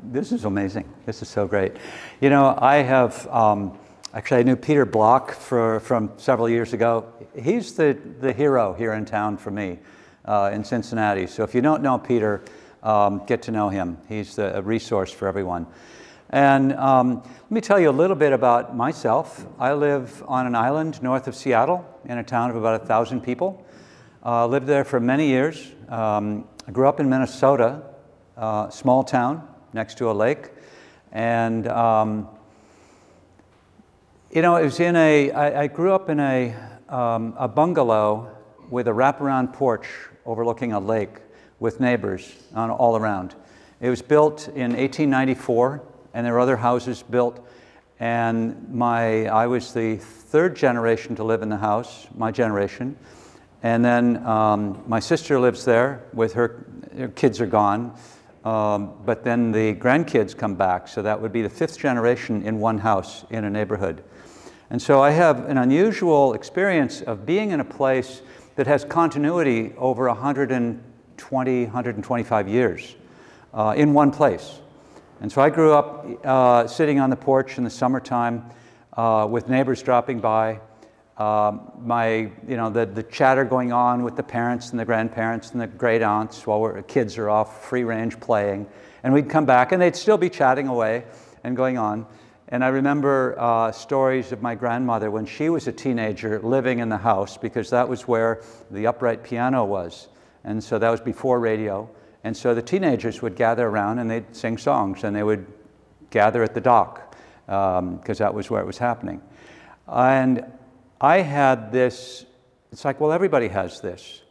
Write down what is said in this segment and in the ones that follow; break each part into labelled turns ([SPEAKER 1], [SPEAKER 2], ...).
[SPEAKER 1] This is amazing. This is so great. You know, I have, actually I knew Peter Block from several years ago. He's the hero here in town for me in Cincinnati. So if you don't know Peter, get to know him. He's a resource for everyone. And let me tell you a little bit about myself. I live on an island north of Seattle in a town of about 1,000 people. Lived there for many years. I grew up in Minnesota, small town next to a lake. And, you know, it was in I grew up in a bungalow with a wraparound porch overlooking a lake with neighbors all around. It was built in 1894, and there were other houses built. And I was the third generation to live in the house, my generation. And then my sister lives there with her kids are gone. But then the grandkids come back, so that would be the fifth generation in one house in a neighborhood. And so I have an unusual experience of being in a place that has continuity over 120, 125 years in one place. And so I grew up sitting on the porch in the summertime with neighbors dropping by. The chatter going on with the parents and the grandparents and the great aunts while kids are off free range playing. And we'd come back and they'd still be chatting away and going on. And I remember stories of my grandmother when she was a teenager living in the house, because that was where the upright piano was. And so that was before radio. And so the teenagers would gather around and they'd sing songs, and they would gather at the dock because that was where it was happening. And I had this, it's like, well, everybody has this.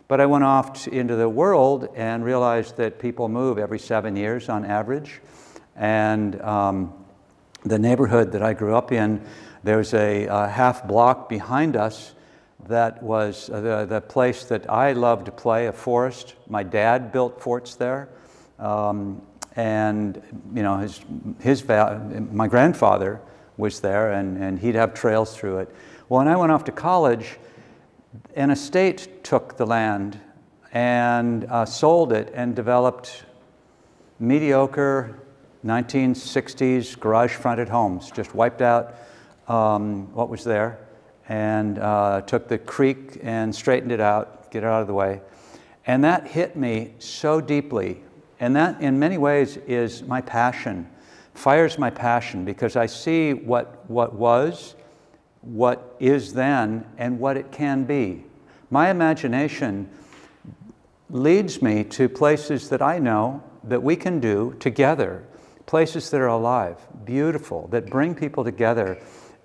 [SPEAKER 1] But I went off into the world and realized that people move every 7 years on average. And the neighborhood that I grew up in, there's a half block behind us that was the place that I loved to play, a forest. My dad built forts there. And, you know, my grandfather was there, and he'd have trails through it. Well, when I went off to college, an estate took the land and sold it and developed mediocre 1960s garage-fronted homes, just wiped out what was there, and took the creek and straightened it out, get it out of the way. And that hit me so deeply. And that, in many ways, is my passion. Fire's my passion, because I see what was, what is then, and what it can be. My imagination leads me to places that I know that we can do together, places that are alive, beautiful, that bring people together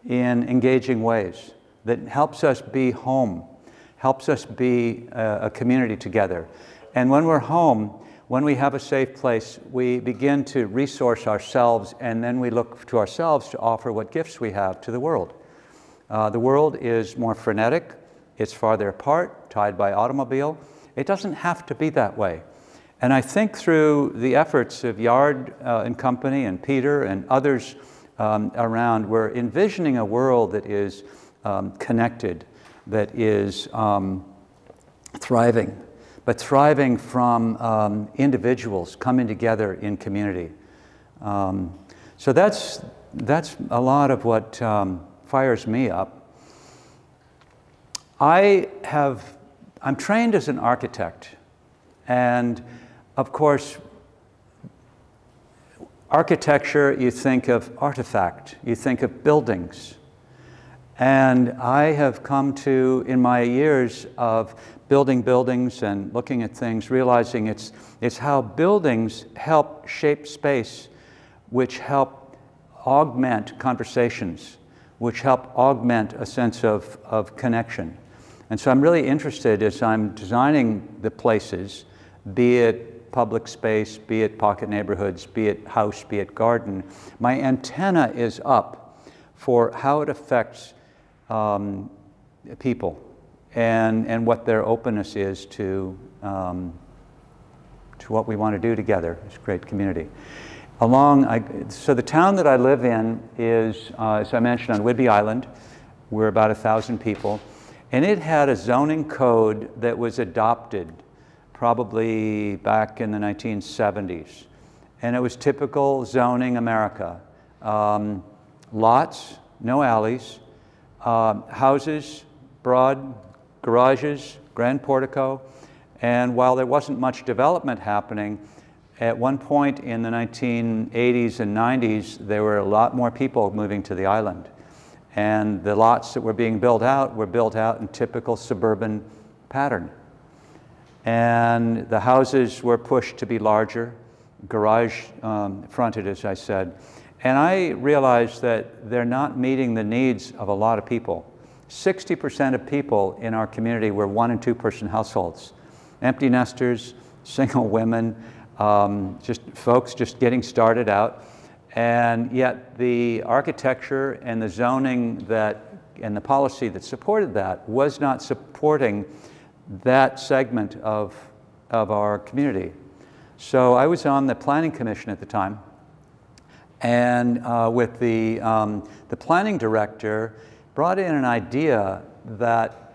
[SPEAKER 1] in engaging ways, that helps us be home, helps us be a community together. And when we're home, when we have a safe place, we begin to resource ourselves, and then we look to ourselves to offer what gifts we have to the world. The world is more frenetic, it's farther apart, tied by automobile. It doesn't have to be that way. And I think through the efforts of Yard and Company and Peter and others around, we're envisioning a world that is connected, that is thriving, but thriving from individuals coming together in community. So that's a lot of what fires me up. I'm trained as an architect, and of course, architecture, you think of artifact, you think of buildings. And I have come to, in my years of building buildings and looking at things, realizing it's how buildings help shape space, which help augment conversations, which help augment a sense of connection. And so I'm really interested as I'm designing the places, be it public space, be it pocket neighborhoods, be it house, be it garden, my antenna is up for how it affects people and what their openness is to what we want to do together as a great community. So the town that I live in is, as I mentioned, on Whidbey Island. We're about 1,000 people. And it had a zoning code that was adopted probably back in the 1970s. And it was typical zoning America. Lots, no alleys, houses, broad garages, grand portico. And while there wasn't much development happening, at one point in the 1980s and 90s, there were a lot more people moving to the island. And the lots that were being built out were built out in typical suburban pattern. And the houses were pushed to be larger, garage fronted, as I said. And I realized that they're not meeting the needs of a lot of people. 60% of people in our community were 1- and 2-person households. Empty nesters, single women, just folks just getting started out. And yet the architecture and the zoning and the policy that supported that was not supporting that segment of our community. So I was on the Planning Commission at the time, and with the planning director brought in an idea that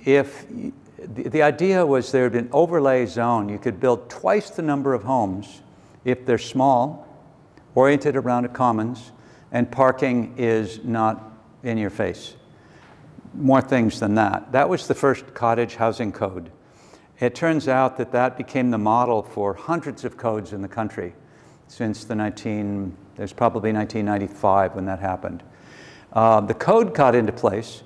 [SPEAKER 1] the idea was there had been overlay zone. You could build twice the number of homes if they're small, oriented around a commons, and parking is not in your face. More things than that. That was the first cottage housing code. It turns out that that became the model for hundreds of codes in the country since there's probably 1995 when that happened. The code got into place,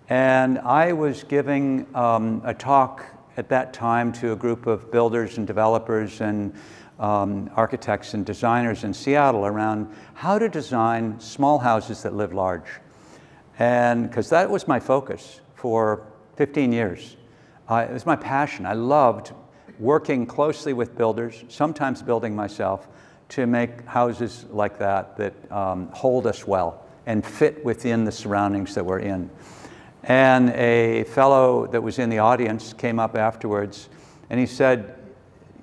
[SPEAKER 1] and I was giving a talk at that time to a group of builders and developers and architects and designers in Seattle around how to design small houses that live large. And because that was my focus for 15 years. It was my passion. I loved working closely with builders, sometimes building myself, to make houses like that hold us well and fit within the surroundings that we're in. And a fellow that was in the audience came up afterwards and he said,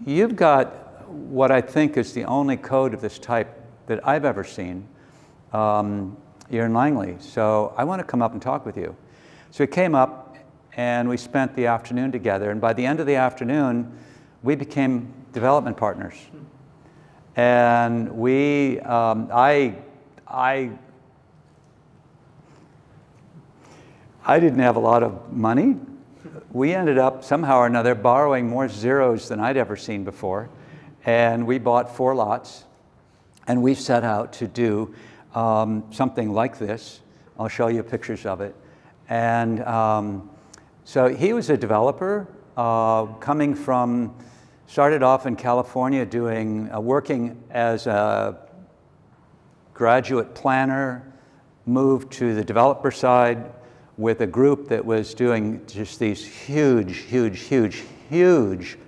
[SPEAKER 1] "You've got what I think is the only code of this type that I've ever seen. You're in Langley, so I want to come up and talk with you." So he came up and we spent the afternoon together, and by the end of the afternoon we became development partners. And I didn't have a lot of money. We ended up somehow or another borrowing more zeros than I'd ever seen before, and we bought 4 lots, and we set out to do something like this. I'll show you pictures of it. And so he was a developer started off in California working as a graduate planner, moved to the developer side with a group that was doing just these huge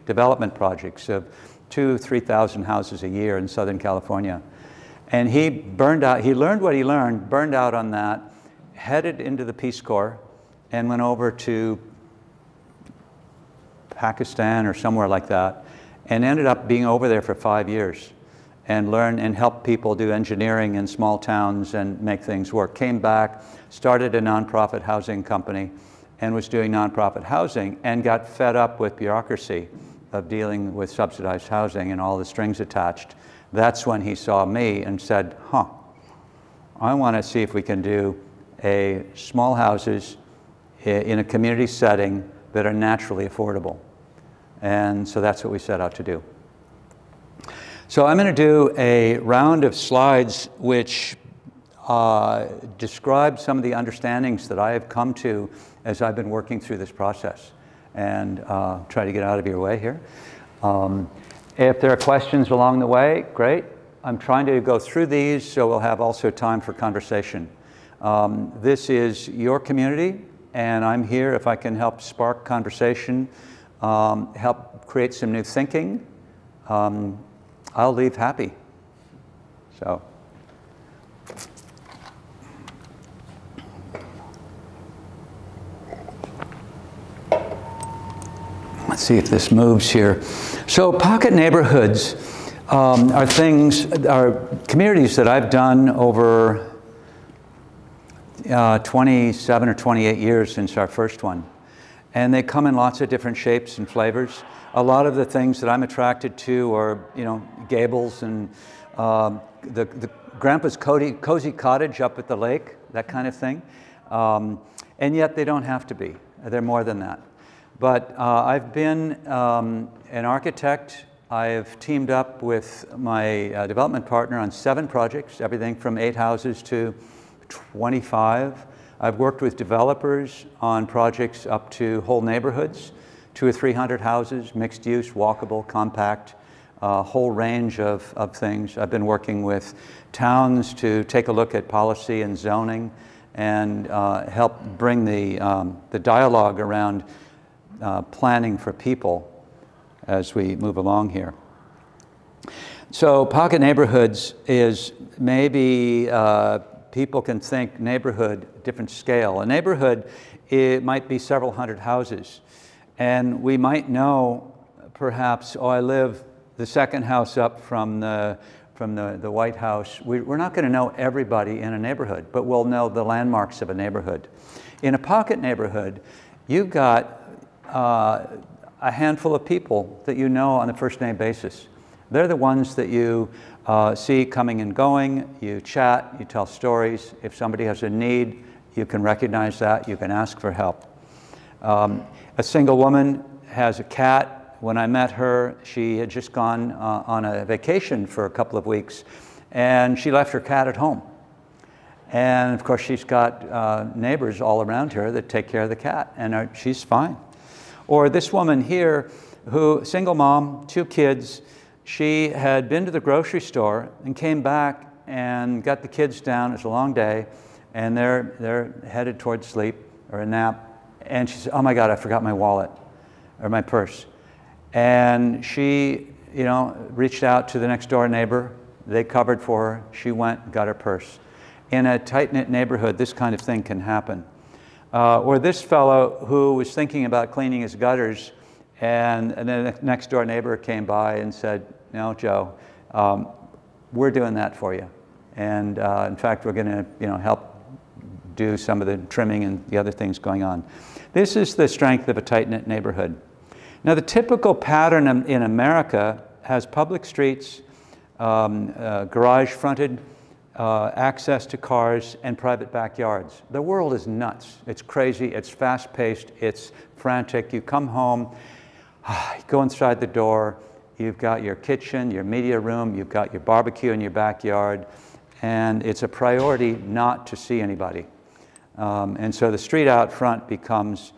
[SPEAKER 1] development projects of 2,000 to 3,000 houses a year in Southern California. And he burned out, he learned what he learned, burned out on that, headed into the Peace Corps, and went over to Pakistan or somewhere like that, and ended up being over there for 5 years and learned and helped people do engineering in small towns and make things work. Came back, started a nonprofit housing company, and was doing nonprofit housing, and got fed up with bureaucracy of dealing with subsidized housing and all the strings attached. That's when he saw me and said, I want to see if we can do small houses in a community setting that are naturally affordable. And so that's what we set out to do. So I'm going to do a round of slides which describe some of the understandings that I have come to as I've been working through this process, and try to get out of your way here. If there are questions along the way, great. I'm trying to go through these so we'll have also time for conversation. This is your community, and I'm here if I can help spark conversation, help create some new thinking. I'll leave happy. So. Let's see if this moves here. So pocket neighborhoods are communities that I've done over 27 or 28 years since our first one. And they come in lots of different shapes and flavors. A lot of the things that I'm attracted to are, you know, gables and the grandpa's cozy cottage up at the lake, that kind of thing. And yet they don't have to be. They're more than that. But I've been an architect. I've teamed up with my development partner on 7 projects, everything from 8 houses to 25. I've worked with developers on projects up to whole neighborhoods, 200 or 300 houses, mixed use, walkable, compact, a whole range of things. I've been working with towns to take a look at policy and zoning and help bring the dialogue around planning for people as we move along here. So pocket neighborhoods is maybe people can think neighborhood, different scale. A neighborhood, it might be several hundred houses. And we might know perhaps, oh, I live the second house up from the White House. We're not going to know everybody in a neighborhood, but we'll know the landmarks of a neighborhood. In a pocket neighborhood, you've got a handful of people that you know on a first-name basis. They're the ones that you see coming and going, you chat, you tell stories. If somebody has a need, you can recognize that, you can ask for help. A single woman has a cat. When I met her, she had just gone on a vacation for a couple of weeks, and she left her cat at home. And of course, she's got neighbors all around her that take care of the cat, and she's fine. Or this woman here, who, single mom, 2 kids, she had been to the grocery store and came back and got the kids down. It was a long day, and they're headed towards sleep or a nap. And she said, oh my God, I forgot my wallet or my purse. And she, you know, reached out to the next door neighbor. They covered for her. She went, got her purse. In a tight-knit neighborhood, this kind of thing can happen. Or this fellow who was thinking about cleaning his gutters, and the next door neighbor came by and said, no, Joe, we're doing that for you. And in fact, we're going to, you know, help do some of the trimming and the other things going on. This is the strength of a tight-knit neighborhood. Now, the typical pattern in America has public streets, garage-fronted access to cars, and private backyards. The world is nuts. It's crazy. It's fast-paced. It's frantic. You come home, you go inside the door. You've got your kitchen, your media room. You've got your barbecue in your backyard. And it's a priority not to see anybody. And so the street out front becomes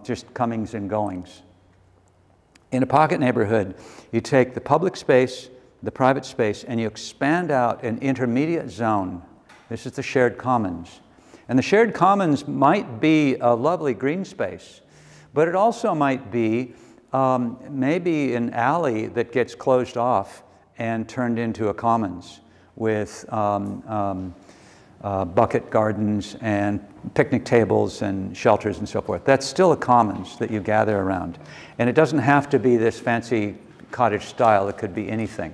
[SPEAKER 1] just comings and goings. In a pocket neighborhood, you take the public space, the private space, and you expand out an intermediate zone. This is the shared commons. And the shared commons might be a lovely green space, but it also might be maybe an alley that gets closed off and turned into a commons with bucket gardens and picnic tables and shelters and so forth. That's still a commons that you gather around. And it doesn't have to be this fancy cottage style. It could be anything.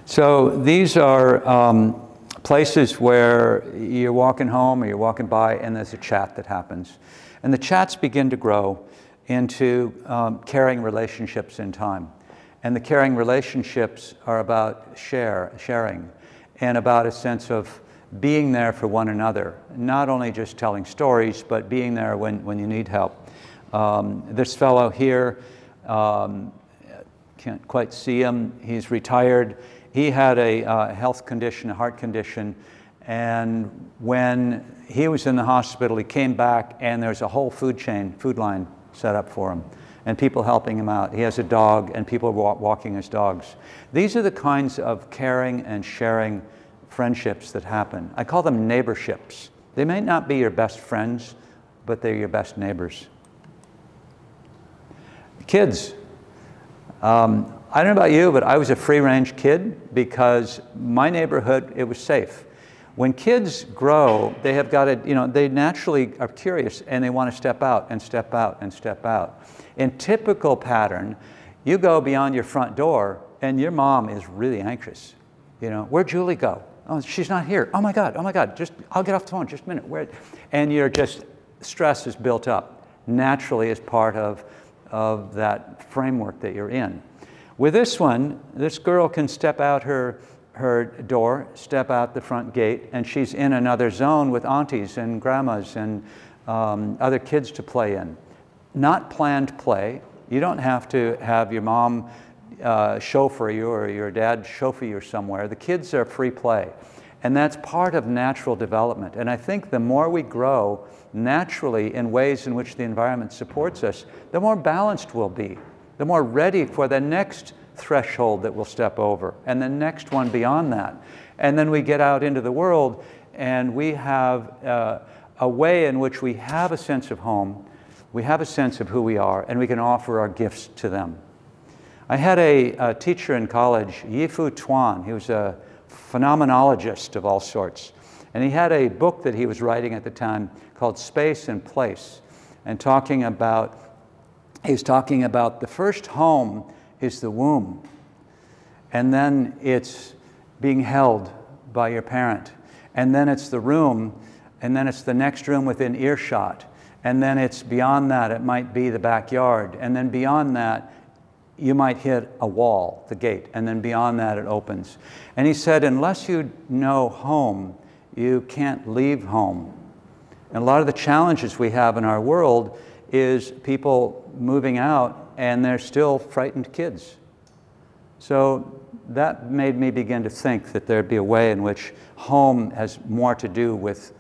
[SPEAKER 1] So these are places where you're walking home or you're walking by and there's a chat that happens. And the chats begin to grow into caring relationships in time. And the caring relationships are about sharing and about a sense of being there for one another. Not only just telling stories, but being there when you need help. This fellow here, can't quite see him, he's retired. He had a health condition, a heart condition, and when he was in the hospital, he came back and there's a whole food line set up for him, and people helping him out. He has a dog, and people walking his dogs. These are the kinds of caring and sharing friendships that happen. I call them neighborships. They may not be your best friends, but they're your best neighbors. Kids. I don't know about you, but I was a free-range kid because my neighborhood, it was safe. When kids grow, they have got to, you know, they naturally are curious and they want to step out and step out and step out. In typical pattern, you go beyond your front door and your mom is really anxious. You know, where'd Julie go? Oh, she's not here. Oh my God, just, I'll get off the phone, just a minute. Where? And you're just, stress is built up naturally as part of that framework that you're in. With this one, this girl can step out her door, step out the front gate, and she's in another zone with aunties and grandmas and other kids to play in. Not planned play. You don't have to have your mom chauffeur you or your dad chauffeur you somewhere. The kids are free play. And that's part of natural development. And I think the more we grow naturally in ways in which the environment supports us, the more balanced we'll be, the more ready for the next threshold that we'll step over, and the next one beyond that. And then we get out into the world, and we have a way in which we have a sense of home, we have a sense of who we are, and we can offer our gifts to them. I had a teacher in college, Yifu Tuan. He was a phenomenologist of all sorts. And he had a book that he was writing at the time called Space and Place, and he was talking about the first home is the womb, and then it's being held by your parent, and then it's the room, and then it's the next room within earshot, and then it's beyond that, it might be the backyard, and then beyond that, you might hit a wall, the gate, and then beyond that it opens. And he said, unless you know home, you can't leave home. And a lot of the challenges we have in our world is people moving out and they're still frightened kids. So that made me begin to think that there'd be a way in which home has more to do with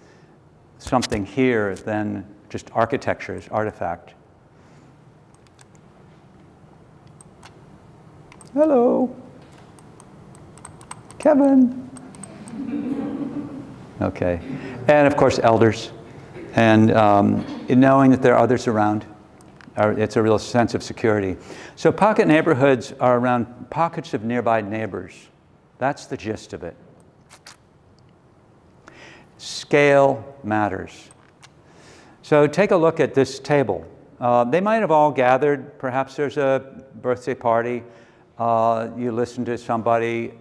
[SPEAKER 1] something here than just architecture as artifact. Hello, Kevin. Okay, and of course elders, and knowing that there are others around, it's a real sense of security. So pocket neighborhoods are around pockets of nearby neighbors. That's the gist of it. Scale matters. So take a look at this table. They might have all gathered. Perhaps there's a birthday party. You listen to somebody,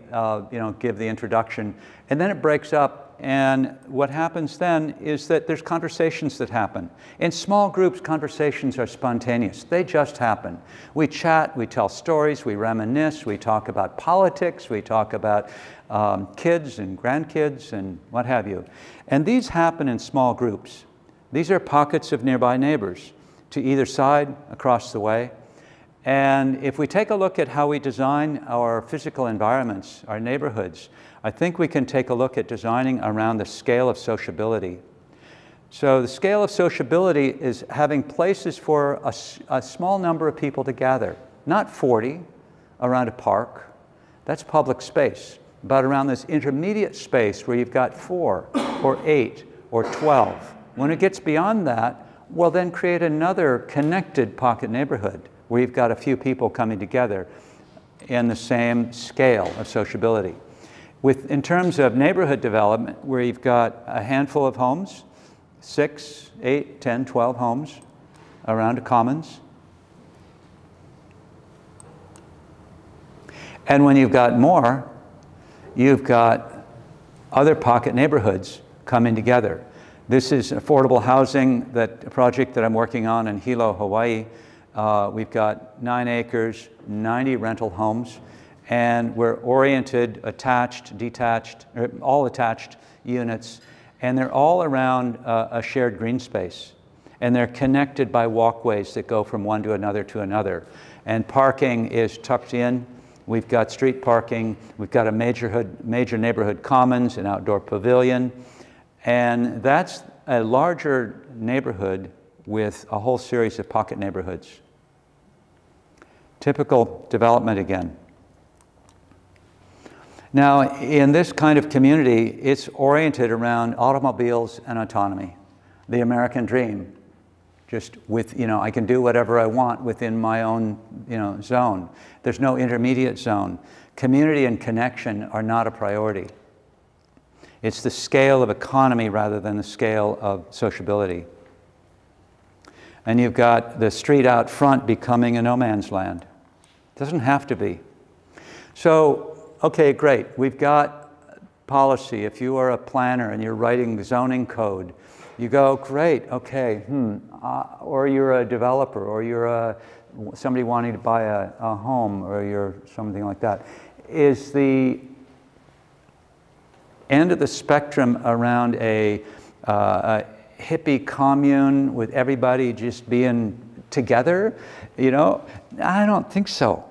[SPEAKER 1] give the introduction, and then it breaks up. And what happens then is that there's conversations that happen. In small groups, conversations are spontaneous. They just happen. We chat, we tell stories, we reminisce, we talk about politics, we talk about kids and grandkids and what have you. And these happen in small groups. These are pockets of nearby neighbors to either side, across the way. And if we take a look at how we design our physical environments, our neighborhoods, I think we can take a look at designing around the scale of sociability. So the scale of sociability is having places for a small number of people to gather, not 40 around a park, that's public space, but around this intermediate space where you've got 4 or 8 or 12. When it gets beyond that, well then create another connected pocket neighborhood where you've got a few people coming together in the same scale of sociability. In terms of neighborhood development, where you've got a handful of homes, 6, 8, 10, 12 homes around a commons. And when you've got more, you've got other pocket neighborhoods coming together. This is affordable housing, a project that I'm working on in Hilo, Hawaii. We've got 9 acres, 90 rental homes, and we're oriented, attached, detached, all attached units, and they're all around a shared green space. And they're connected by walkways that go from one to another. And parking is tucked in. We've got street parking, we've got a major neighborhood commons, an outdoor pavilion, and that's a larger neighborhood with a whole series of pocket neighborhoods. Typical development again. Now, in this kind of community, it's oriented around automobiles and autonomy, the American dream. Just with, I can do whatever I want within my own, zone. There's no intermediate zone. Community and connection are not a priority. It's the scale of economy rather than the scale of sociability. And you've got the street out front becoming a no man's land. It doesn't have to be. So, okay, great. We've got policy, if you are a planner and you're writing zoning code, you go, great, okay, or you're a developer, or you're somebody wanting to buy a home, or you're something like that, is the end of the spectrum around a hippie commune with everybody just being together, you know? I don't think so.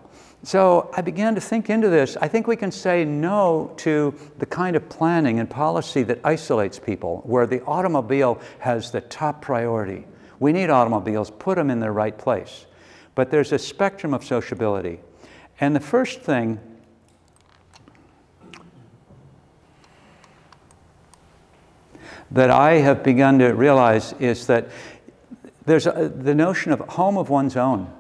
[SPEAKER 1] So I began to think into this. I think we can say no to the kind of planning and policy that isolates people, where the automobile has the top priority. We need automobiles, put them in their right place. But there's a spectrum of sociability. And the first thing that I have begun to realize is that there's the notion of home of one's own.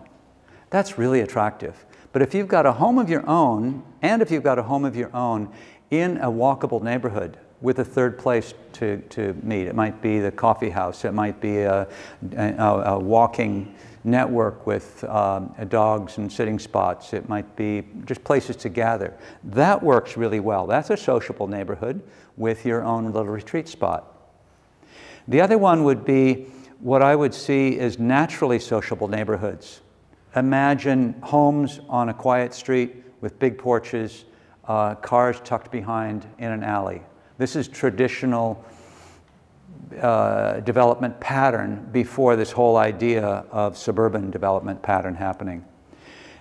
[SPEAKER 1] That's really attractive. But if you've got a home of your own, and if you've got a home of your own in a walkable neighborhood with a third place to meet, it might be the coffee house, it might be a walking network with dogs and sitting spots, it might be just places to gather. That works really well. That's a sociable neighborhood with your own little retreat spot. The other one would be what I would see as naturally sociable neighborhoods. Imagine homes on a quiet street with big porches, cars tucked behind in an alley. This is traditional development pattern before this whole idea of suburban development pattern happening.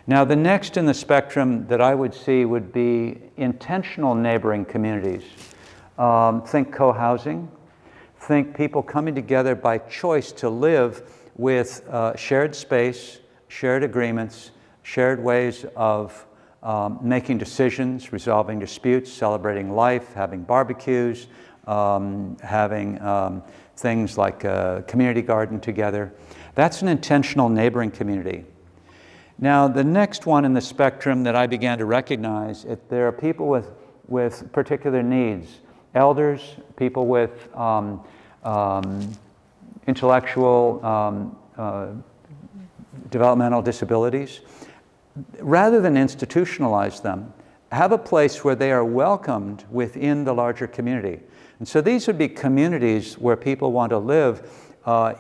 [SPEAKER 1] Now, the next in the spectrum that I would see would be intentional neighboring communities. Think co-housing. Think people coming together by choice to live with shared space, shared agreements, shared ways of making decisions, resolving disputes, celebrating life, having barbecues, having things like a community garden together. That's an intentional neighboring community. Now, the next one in the spectrum that I began to recognize, there are people with particular needs. Elders, people with intellectual developmental disabilities. Rather than institutionalize them, have a place where they are welcomed within the larger community. And so these would be communities where people want to live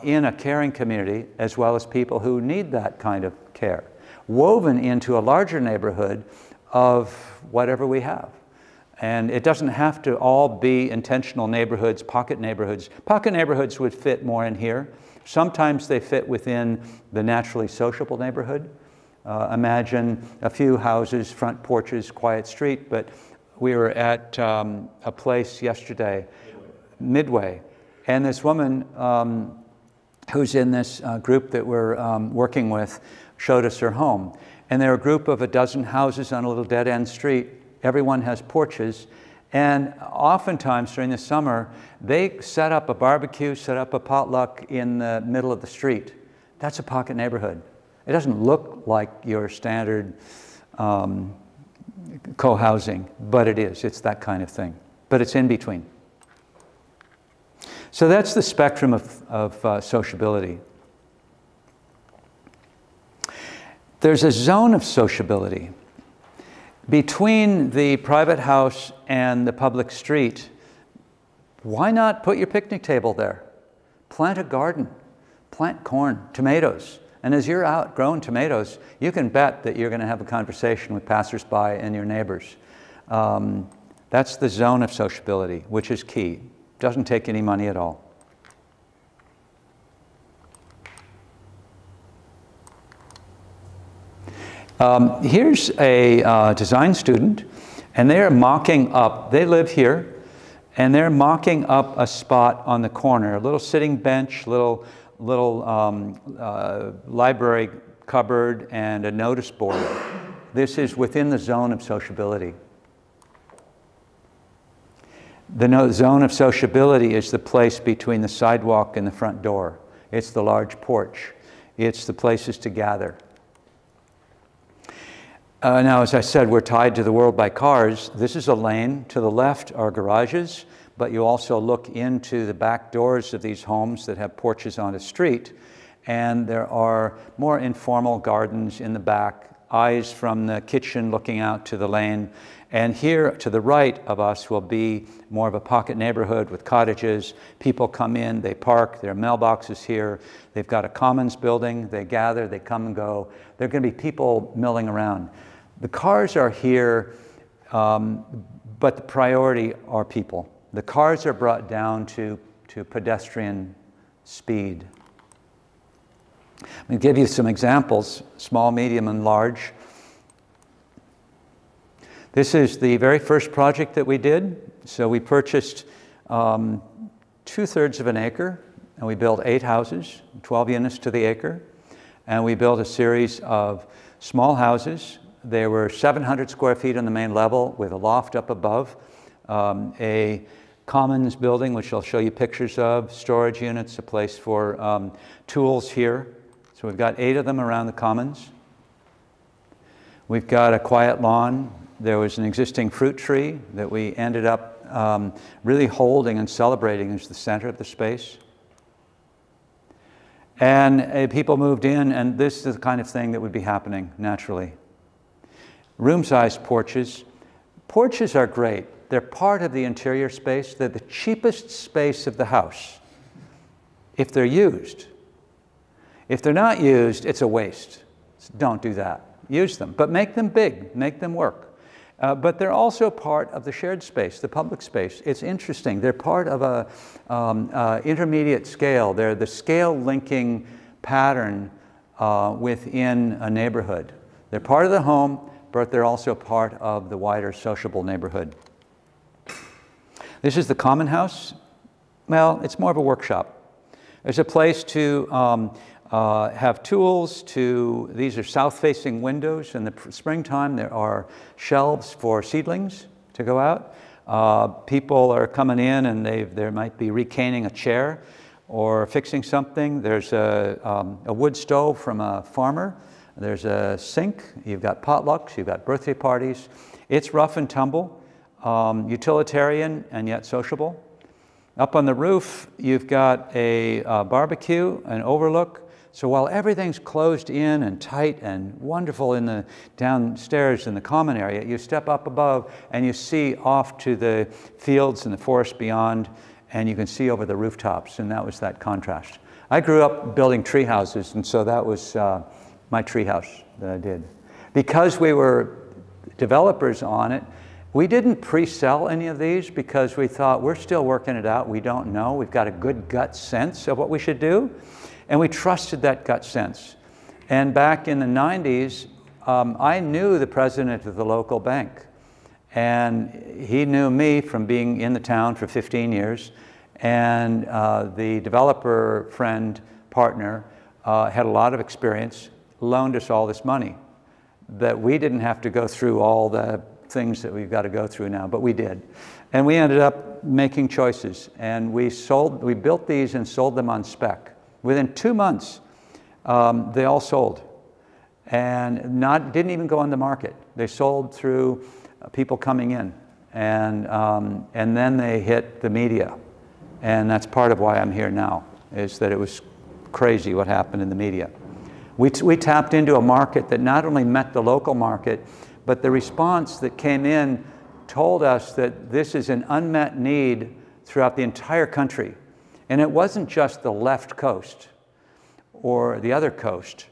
[SPEAKER 1] in a caring community, as well as people who need that kind of care, woven into a larger neighborhood of whatever we have. And it doesn't have to all be intentional neighborhoods, pocket neighborhoods. Pocket neighborhoods would fit more in here. Sometimes they fit within the naturally sociable neighborhood. Imagine a few houses, front porches, quiet street, but we were at a place yesterday, Midway, and this woman who's in this group that we're working with showed us her home. And they're a group of a dozen houses on a little dead-end street. Everyone has porches, and oftentimes during the summer, they set up a barbecue, set up a potluck in the middle of the street. That's a pocket neighborhood. It doesn't look like your standard co-housing, but it is. It's that kind of thing. But it's in between. So that's the spectrum of sociability. There's a zone of sociability. Between the private house and the public street, why not put your picnic table there? Plant a garden, plant corn, tomatoes. And as you're out growing tomatoes, you can bet that you're going to have a conversation with passersby and your neighbors. That's the zone of sociability, which is key. Doesn't take any money at all. Here's a design student, and they're mocking up, they live here, and they're mocking up a spot on the corner, a little sitting bench, little library cupboard, and a notice board. This is within the zone of sociability. The zone of sociability is the place between the sidewalk and the front door. It's the large porch. It's the places to gather. Now, as I said, we're tied to the world by cars. This is a lane. To the left are garages, but you also look into the back doors of these homes that have porches on a street, and there are more informal gardens in the back, eyes from the kitchen looking out to the lane. And here to the right of us will be more of a pocket neighborhood with cottages. People come in, they park, there are mailboxes here. They've got a commons building, they gather, they come and go. There are going to be people milling around. The cars are here, but the priority are people. The cars are brought down to pedestrian speed. I'm going to give you some examples, small, medium, and large. This is the very first project that we did. So we purchased 2/3 of an acre, and we built 8 houses, 12 units to the acre. And we built a series of small houses. They were 700 square feet on the main level with a loft up above, a commons building, which I'll show you pictures of, storage units, a place for tools here. So we've got 8 of them around the commons. We've got a quiet lawn. There was an existing fruit tree that we ended up really holding and celebrating as the center of the space. And people moved in, and this is the kind of thing that would be happening naturally. Room-sized porches. Porches are great. They're part of the interior space. They're the cheapest space of the house if they're used. If they're not used, it's a waste. So don't do that. Use them, but make them big, make them work. But they're also part of the shared space, the public space. It's interesting. They're part of a intermediate scale. They're the scale linking pattern within a neighborhood. They're part of the home, but they're also part of the wider sociable neighborhood. This is the common house. Well, it's more of a workshop. There's a place to have tools. These are south-facing windows. In the springtime, there are shelves for seedlings to go out. People are coming in, and they might be recaning a chair or fixing something. There's a wood stove from a farmer. There's a sink. You've got potlucks. You've got birthday parties. It's rough and tumble, utilitarian and yet sociable. Up on the roof, you've got a barbecue, an overlook. So while everything's closed in and tight and wonderful in the downstairs in the common area, you step up above and you see off to the fields and the forest beyond, and you can see over the rooftops, and that was that contrast. I grew up building tree houses, and so that was my tree house that I did. Because we were developers on it, we didn't pre-sell any of these because we thought we're still working it out. We don't know. We've got a good gut sense of what we should do. And we trusted that gut sense. And back in the 90s, I knew the president of the local bank. And he knew me from being in the town for 15 years. And the developer friend, partner, had a lot of experience, loaned us all this money that we didn't have to go through all the things that we've got to go through now, but we did. And we ended up making choices. And we built these and sold them on spec. Within 2 months, they all sold, and didn't even go on the market. They sold through people coming in, and then they hit the media, and that's part of why I'm here now. Is that it was crazy what happened in the media. We tapped into a market that not only met the local market, but the response that came in told us that this is an unmet need throughout the entire country. And it wasn't just the left coast or the other coast.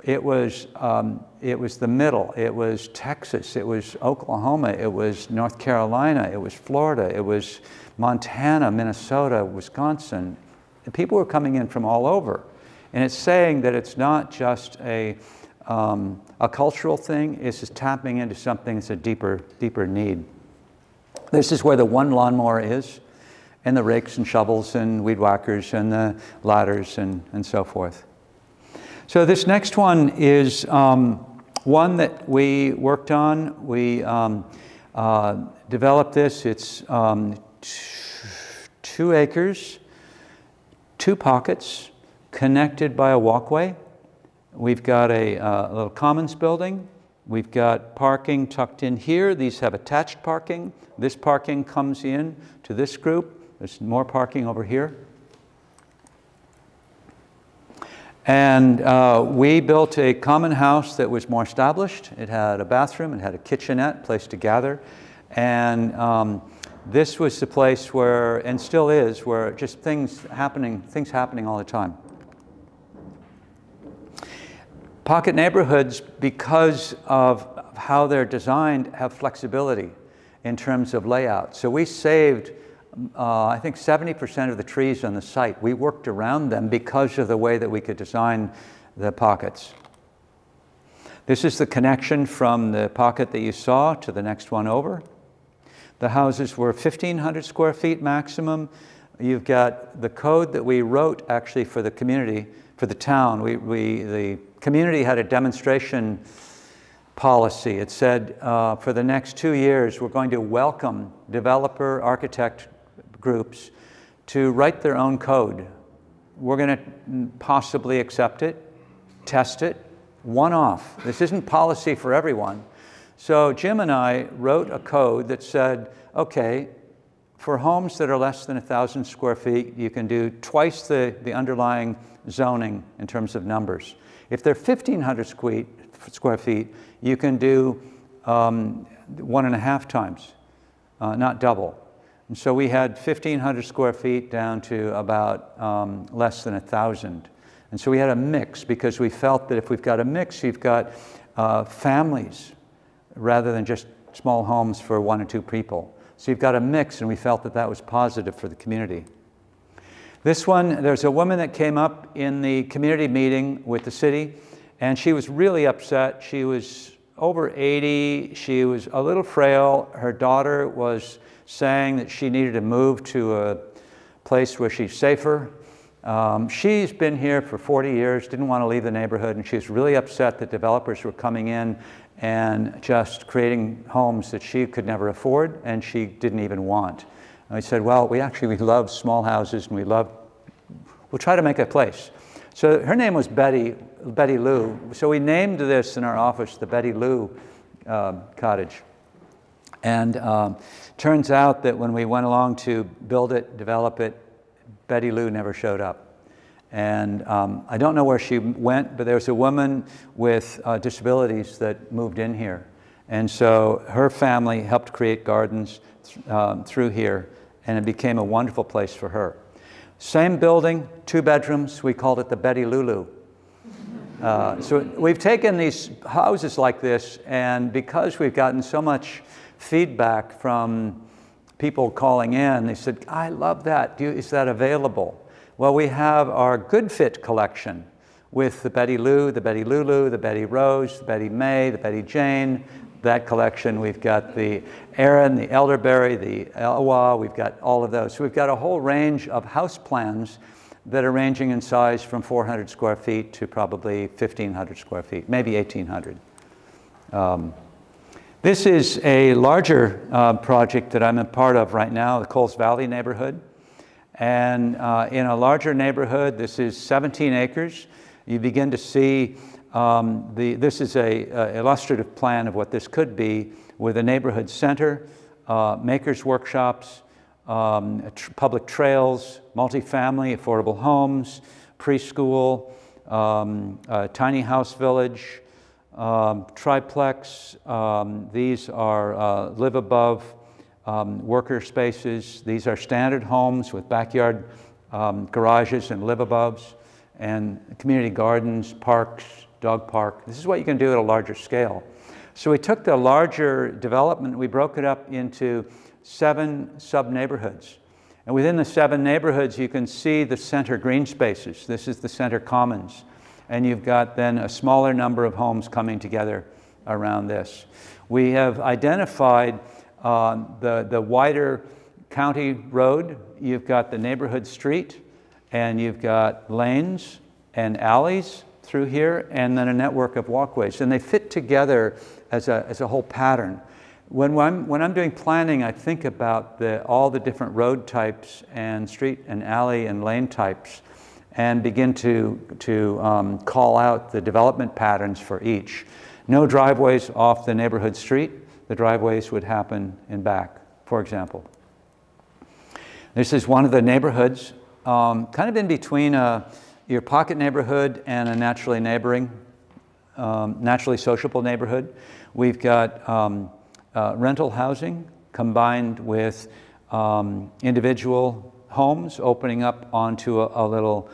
[SPEAKER 1] It was the middle. It was Texas. It was Oklahoma. It was North Carolina. It was Florida. It was Montana, Minnesota, Wisconsin. And people were coming in from all over. And it's saying that it's not just a cultural thing. It's just tapping into something that's a deeper need. This is where the one lawnmower is, and the rakes and shovels and weed whackers and the ladders and so forth. So this next one is one that we worked on. We developed this. It's 2 acres, 2 pockets, connected by a walkway. We've got a little commons building. We've got parking tucked in here. These have attached parking. This parking comes in to this group. There's more parking over here. And we built a common house that was more established. It had a bathroom, it had a kitchenette, place to gather. And this was the place where, and still is, where just things happening all the time. Pocket neighborhoods, because of how they're designed, have flexibility in terms of layout. So we saved, I think, 70% of the trees on the site. We worked around them because of the way that we could design the pockets. This is the connection from the pocket that you saw to the next one over. The houses were 1,500 square feet maximum. You've got the code that we wrote actually for the community, for the town. The community had a demonstration policy. It said for the next 2 years, we're going to welcome developer, architect groups to write their own code. We're going to possibly accept it, test it, one-off. This isn't policy for everyone. So Jim and I wrote a code that said, okay, for homes that are less than 1,000 square feet, you can do twice the underlying zoning in terms of numbers. If they're 1,500 square feet, you can do 1.5 times, not double. And so we had 1,500 square feet down to about less than 1,000. And so we had a mix because we felt that if we've got a mix, you've got families rather than just small homes for 1 or 2 people. So you've got a mix, and we felt that that was positive for the community. This one, there's a woman that came up in the community meeting with the city, and she was really upset. She was over 80. She was a little frail. Her daughter was saying that she needed to move to a place where she's safer. She's been here for 40 years, didn't want to leave the neighborhood, and she was really upset that developers were coming in and just creating homes that she could never afford and she didn't even want. And I said, well, we love small houses, and we'll try to make a place. So her name was Betty Lou. So we named this in our office the Betty Lou cottage. And turns out that when we went along to build it, develop it, Betty Lou never showed up. And I don't know where she went, but there was a woman with disabilities that moved in here. And so her family helped create gardens through here, and it became a wonderful place for her. Same building, 2 bedrooms. We called it the Betty Lulu. So we've taken these houses like this, and because we've gotten so much feedback from people calling in, they said, I love that. Is that available? Well, we have our Good Fit collection with the Betty Lou, the Betty Lulu, the Betty Rose, the Betty May, the Betty Jane. That collection, we've got the Erin, the Elderberry, the Elwha, we've got all of those. So we've got a whole range of house plans that are ranging in size from 400 square feet to probably 1,500 square feet, maybe 1,800. This is a larger project that I'm a part of right now, the Coles Valley neighborhood. And in a larger neighborhood, this is 17 acres. You begin to see, this is an illustrative plan of what this could be, with a neighborhood center, makers workshops, public trails, multifamily, affordable homes, preschool, tiny house village, triplex. These are live above worker spaces. These are standard homes with backyard garages and live-abovs, and community gardens, parks, dog park. This is what you can do at a larger scale. So we took the larger development, we broke it up into 7 sub-neighborhoods. And within the 7 neighborhoods, you can see the center green spaces. This is the center commons. And you've got then a smaller number of homes coming together around this. We have identified the wider county road. You've got the neighborhood street, and you've got lanes and alleys through here, and then a network of walkways. And they fit together as a whole pattern. When I'm doing planning, I think about all the different road types and street and alley and lane types, and begin to call out the development patterns for each. No driveways off the neighborhood street. The driveways would happen in back, for example. This is one of the neighborhoods, kind of in between your pocket neighborhood and a naturally neighboring, naturally sociable neighborhood. We've got rental housing combined with individual homes opening up onto a little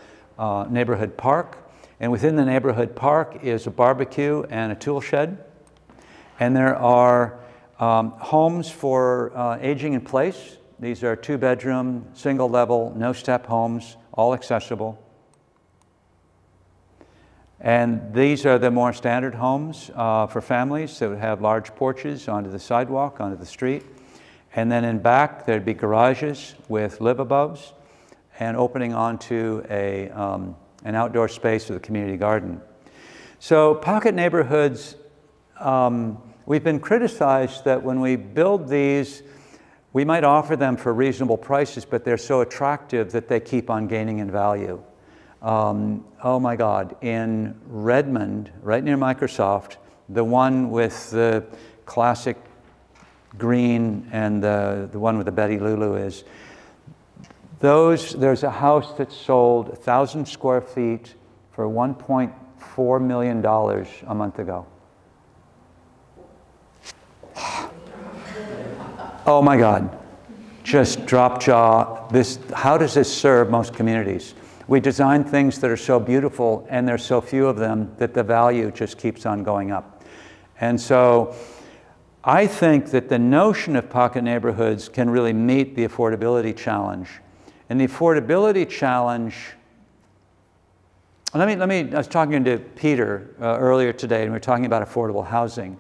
[SPEAKER 1] neighborhood park. And within the neighborhood park is a barbecue and a tool shed. And there are homes for aging in place. These are 2-bedroom, single-level, no-step homes, all accessible. And these are the more standard homes for families that would have large porches onto the sidewalk, onto the street. And then in back, there'd be garages with live-abouts and opening onto an outdoor space with a community garden. So pocket neighborhoods, we've been criticized that when we build these, we might offer them for reasonable prices, but they're so attractive that they keep on gaining in value. Oh my God, in Redmond, right near Microsoft, the one with the classic green and the one with the Betty Lulu is, there's a house that sold 1,000 square feet for $1.4 million a month ago. Oh my God, just drop jaw. How does this serve most communities? We design things that are so beautiful and there's so few of them that the value just keeps on going up. And so I think that the notion of pocket neighborhoods can really meet the affordability challenge. And the affordability challenge, I was talking to Peter earlier today, and we were talking about affordable housing.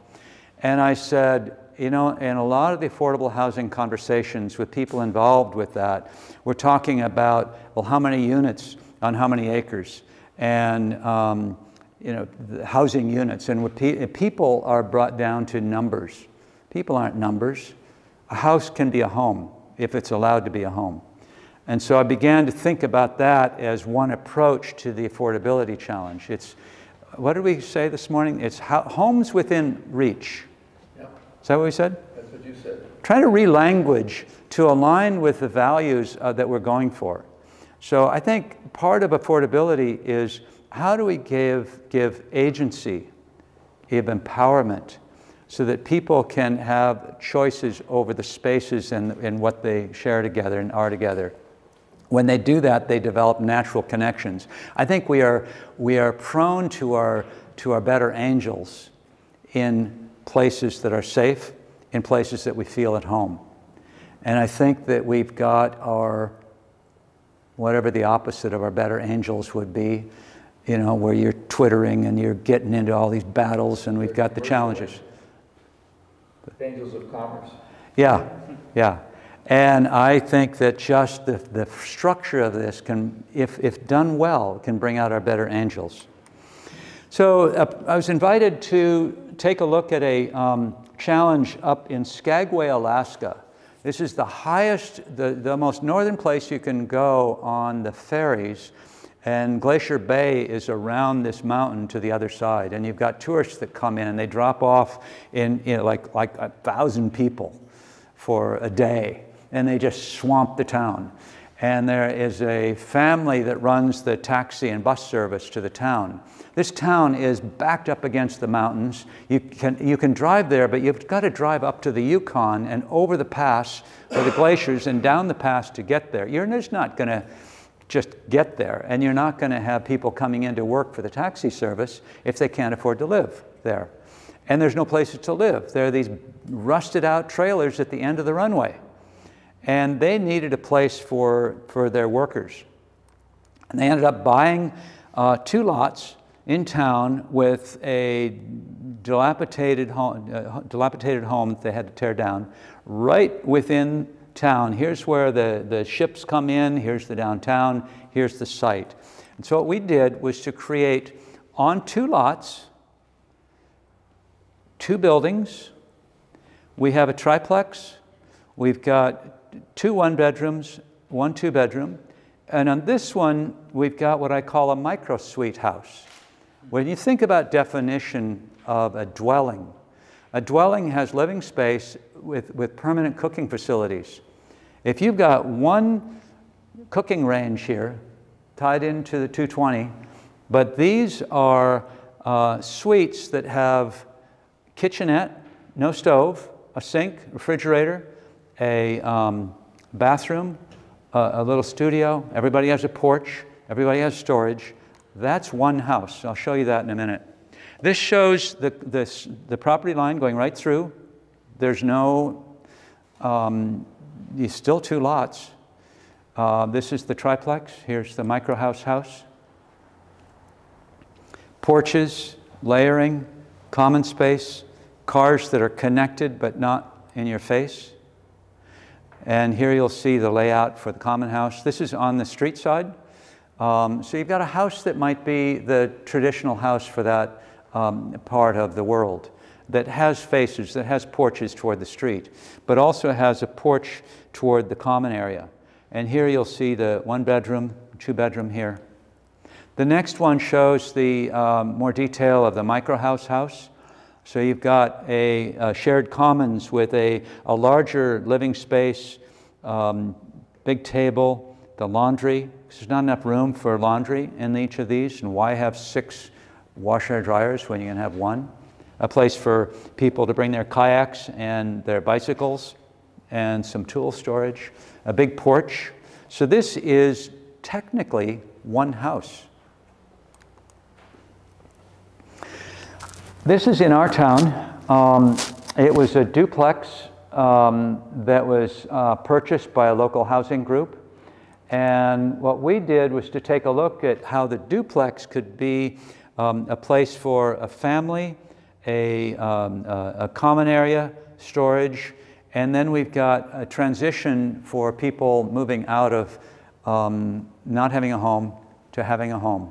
[SPEAKER 1] And I said, you know, in a lot of the affordable housing conversations with people involved with that, we're talking about, well, how many units on how many acres, and you know, the housing units. And people are brought down to numbers. People aren't numbers. A house can be a home if it's allowed to be a home. And so I began to think about that as one approach to the affordability challenge. It's, what did we say this morning? It's homes within reach. Yep. Is that what we said?
[SPEAKER 2] That's what you said.
[SPEAKER 1] Try to re-language to align with the values that we're going for. So I think part of affordability is how do we give agency, give empowerment, so that people can have choices over the spaces and what they share together and are together. When they do that, they develop natural connections. I think we are prone to our better angels in places that are safe, in places that we feel at home. And I think that we've got our, whatever the opposite of our better angels would be, you know, where you're twittering and you're getting into all these battles, and we've got the challenges.
[SPEAKER 2] Angels of commerce.
[SPEAKER 1] Yeah, yeah. And I think that just the structure of this can, if done well, can bring out our better angels. So I was invited to take a look at a challenge up in Skagway, Alaska. This is the highest, the most northern place you can go on the ferries. And Glacier Bay is around this mountain to the other side. And you've got tourists that come in and they drop off in, you know, like 1,000 people for a day. And they just swamp the town. And there is a family that runs the taxi and bus service to the town. This town is backed up against the mountains. You can drive there, but you've got to drive up to the Yukon and over the pass or the glaciers and down the pass to get there. You're just not going to just get there, and you're not going to have people coming in to work for the taxi service if they can't afford to live there. And there's no places to live. There are these rusted out trailers at the end of the runway. And they needed a place for their workers. And they ended up buying 2 lots in town with a dilapidated home that they had to tear down right within town. Here's where the ships come in, here's the downtown, here's the site. And so what we did was to create on 2 lots, 2 buildings. We have a triplex. We've got 2 1-bedrooms, 1 2-bedroom. And on this one, we've got what I call a micro-suite house. When you think about definition of a dwelling has living space with permanent cooking facilities. If you've got 1 cooking range here, tied into the 220. But these are suites that have kitchenette, no stove, a sink, refrigerator, a bathroom, a little studio. Everybody has a porch. Everybody has storage. That's one house. I'll show you that in a minute. This shows the property line going right through. There's no, there's still 2 lots. This is the triplex. Here's the micro house. Porches, layering, common space, cars that are connected but not in your face. And here you'll see the layout for the common house. This is on the street side. So you've got a house that might be the traditional house for that part of the world, that has faces, that has porches toward the street, but also has a porch toward the common area. And here you'll see the 1-bedroom, 2-bedroom here. The next one shows the more detail of the micro house. So you've got a shared commons with a larger living space, big table, the laundry. There's not enough room for laundry in each of these, and why have 6 washer and dryers when you can have 1? A place for people to bring their kayaks and their bicycles, and some tool storage, a big porch. So this is technically one house. This is in our town. It was a duplex that was purchased by a local housing group. And what we did was to take a look at how the duplex could be a place for a family, a common area, storage, and then we've got a transition for people moving out of not having a home to having a home.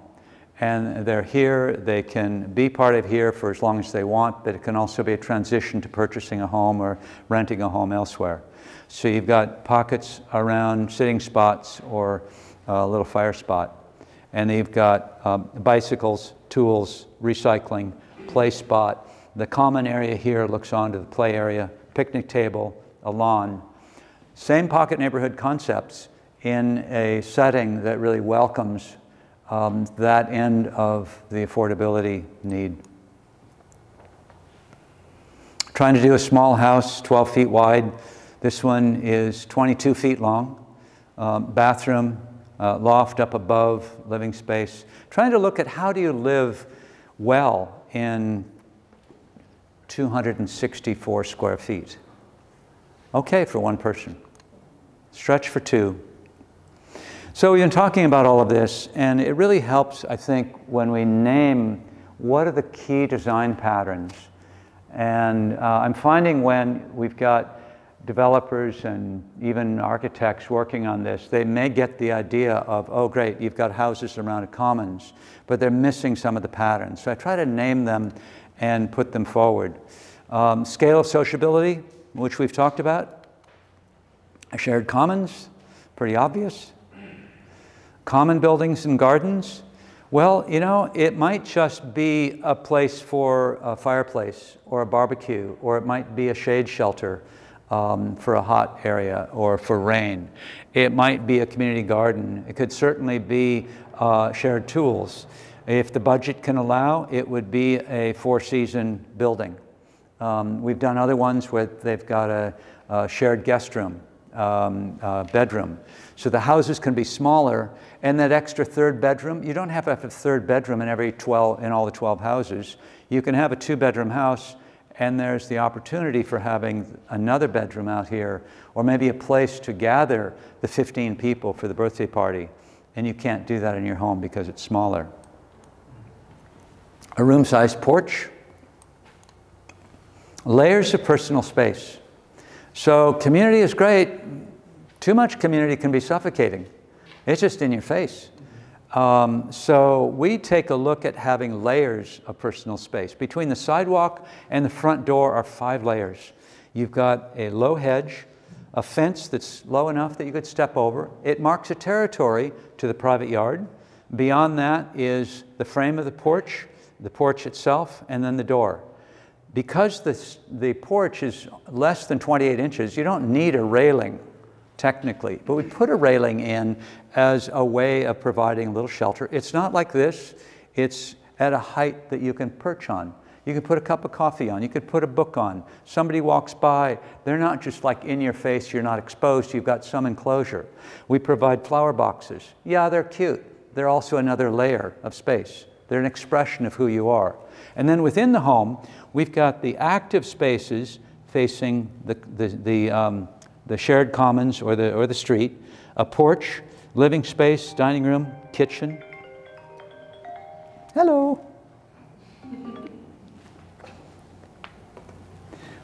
[SPEAKER 1] And they're here, they can be part of here for as long as they want, but it can also be a transition to purchasing a home or renting a home elsewhere. So you've got pockets around sitting spots or a little fire spot. And you've got bicycles, tools, recycling, play spot. The common area here looks onto the play area, picnic table, a lawn. Same pocket neighborhood concepts in a setting that really welcomes that end of the affordability need. Trying to do a small house, 12 feet wide. This one is 22 feet long. Bathroom, loft up above, living space. Trying to look at how do you live well in 264 square feet. Okay for one person. Stretch for 2. So we've been talking about all of this, and it really helps, I think, when we name what are the key design patterns. And I'm finding when we've got developers and even architects working on this, they may get the idea of, oh great, you've got houses around a commons, but they're missing some of the patterns. So I try to name them and put them forward. Scale of sociability, which we've talked about. Shared commons, pretty obvious. Common buildings and gardens. Well, you know, it might just be a place for a fireplace or a barbecue, or it might be a shade shelter for a hot area or for rain. It might be a community garden. It could certainly be shared tools. If the budget can allow, it would be a 4-season building. We've done other ones where they've got a shared guest room, bedroom. So the houses can be smaller, and that extra 3rd bedroom, you don't have to have a 3rd bedroom in all the 12 houses. You can have a 2-bedroom house, and there's the opportunity for having another bedroom out here, or maybe a place to gather the 15 people for the birthday party, and you can't do that in your home because it's smaller. A room-sized porch. Layers of personal space. So community is great. Too much community can be suffocating. It's just in your face. So we take a look at having layers of personal space. Between the sidewalk and the front door are 5 layers. You've got a low hedge, a fence that's low enough that you could step over. It marks a territory to the private yard. Beyond that is the frame of the porch itself, and then the door. Because the porch is less than 28 inches, you don't need a railing technically. But we put a railing in as a way of providing a little shelter. It's not like this. It's at a height that you can perch on. You can put a cup of coffee on. You could put a book on. Somebody walks by. They're not just like in your face. You're not exposed. You've got some enclosure. We provide flower boxes. Yeah, they're cute. They're also another layer of space. They're an expression of who you are. And then within the home, we've got the active spaces facing the shared commons or the street, a porch, living space, dining room, kitchen. Hello.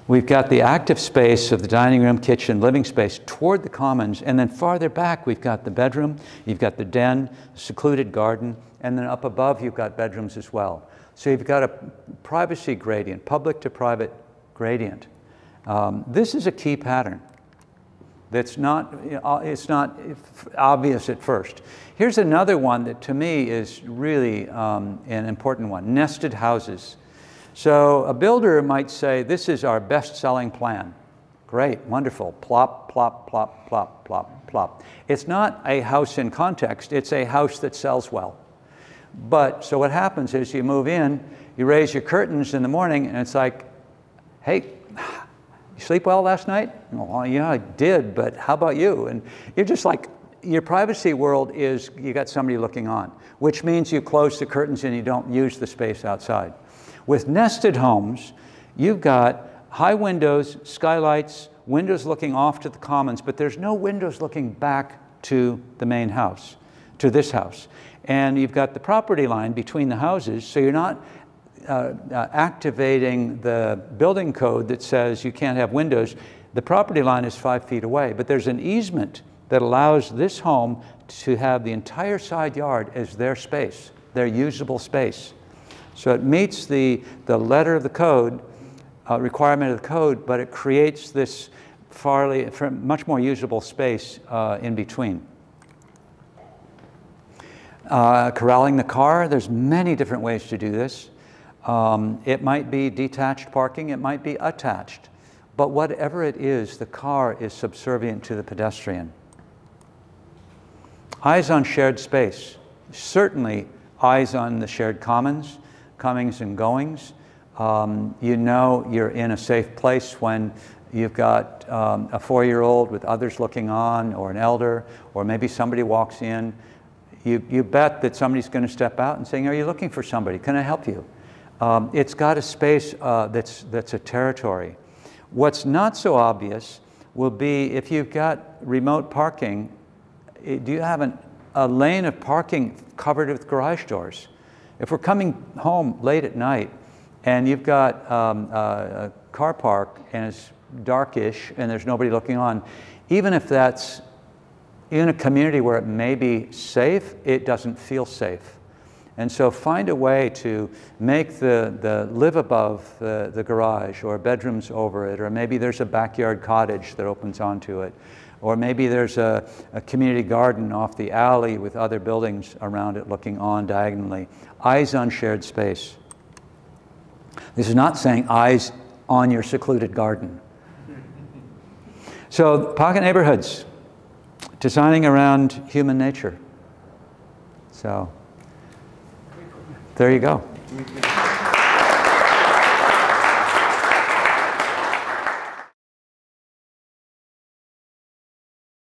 [SPEAKER 1] We've got the active space of the dining room, kitchen, living space toward the commons, and then farther back we've got the bedroom, you've got the den, secluded garden, and then up above you've got bedrooms as well. So you've got a privacy gradient, public to private gradient. This is a key pattern that's not, it's not obvious at first. Here's another one that to me is really an important one, nested houses. So a builder might say, this is our best-selling plan. Great, wonderful, plop, plop, plop, plop, plop, plop. It's not a house in context, it's a house that sells well. But, so what happens is you move in, you raise your curtains in the morning, and it's like, hey, you sleep well last night? Well, yeah, I did, but how about you? And you're just like, your privacy world is, you got somebody looking on, which means you close the curtains and you don't use the space outside. With nested homes, you've got high windows, skylights, windows looking off to the commons, but there's no windows looking back to the main house, to this house. And you've got the property line between the houses, so you're not activating the building code that says you can't have windows. The property line is 5 feet away, but there's an easement that allows this home to have the entire side yard as their space, their usable space. So it meets the letter of the code, requirement of the code, but it creates this much more usable space in between. Corralling the car, there's many different ways to do this. It might be detached parking, it might be attached. But whatever it is, the car is subservient to the pedestrian. Eyes on shared space. Certainly eyes on the shared commons, comings and goings. You know you're in a safe place when you've got a 4-year-old with others looking on, or an elder, or maybe somebody walks in. You bet that somebody's going to step out and saying, are you looking for somebody? Can I help you? It's got a space that's a territory. What's not so obvious will be if you've got remote parking, do you have a lane of parking covered with garage doors? If we're coming home late at night and you've got a car park and it's darkish and there's nobody looking on, even if that's in a community where it may be safe, it doesn't feel safe. And so find a way to make the live above the garage, or bedrooms over it, or maybe there's a backyard cottage that opens onto it, or maybe there's a community garden off the alley with other buildings around it looking on diagonally. Eyes on shared space. This is not saying eyes on your secluded garden. So pocket neighborhoods, designing around human nature. So there you go.